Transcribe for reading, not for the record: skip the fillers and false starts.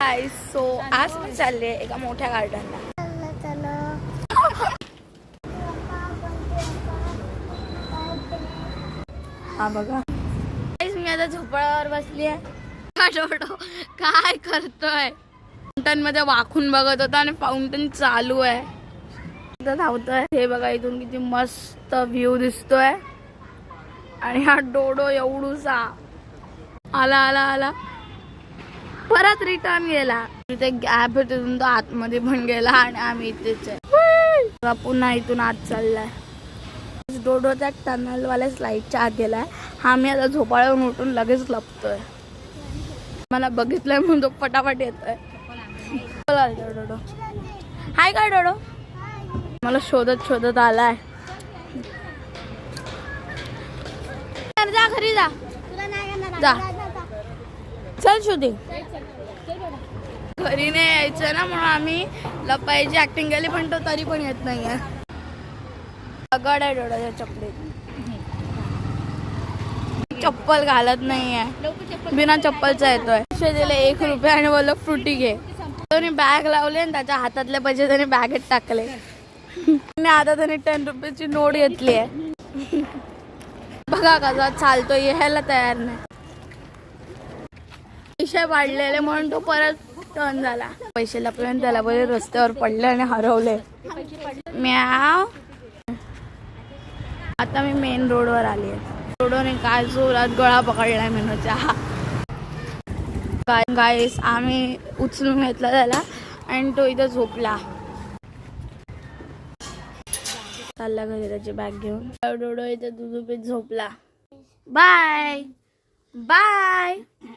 गाईस, so आज मी चालले एका मोठ्या गार्डनला. हा बघा गाईस, मी आता झोपाळ्यावर बसली आहे. काय करतोय? फाउंटन मध्ये वाकून बघत होता आणि फाउंटन चालू आहे. धावतोय. हे बघा इथून किती मस्त व्ह्यू दिसतोय. आणि हा डोडो एवढूसा आला आला आला परत रिटर्न गेला. तिथे गॅप आहे तिथून तो आतमध्ये पण गेला आणि आम्ही इथेच आहे. पुन्हा इथून आत चाललाय. डोडो त्या टनल वाल्या स्लाइडच्या आत गेलाय. हा मी आता झोपाळ्यावरून उठून लगेच लपतोय. मला बघितलंय म्हणून तो पटापट येतोय. डोडो हाय काय डोडो? मला शोधत शोधत आलाय. जा घरी जा जा चल शोधी. घरी नाही यायचं ना म्हणून आम्ही लपायची ऍक्टिंग केली पण तो तरी पण येत नाहीये. दगड आहे डोळ्याच्या चपलीत. चप्पल घालत नाहीये. बिना चप्पलचा येतोय. पैसे दिले 1 रुपया आणि बोललो फ्रुटी घे. त्याने बॅग लावले आणि त्याच्या हातातले पैसे त्याने बॅगेत टाकले. आता त्याने 10 रुपयाची नोट घेतली आहे. बघा कसा चालतोय. यायला तयार नाही. पैसे वाढलेले म्हणून तो परत टर्न झाला. पैसे लपले त्याला बोले रस्त्यावर पडले आणि हरवले. म्याव. आता मी मेन रोडवर आली आहे. रोडने काय जोरात गळा पकडलाय मेनूचा. गाईस, आम्ही उचलून घेतला त्याला आणि तो इथं झोपला. चालला घरी त्याची बॅग घेऊन. डोडो इथे दूध पीत झोपला. Bye bye.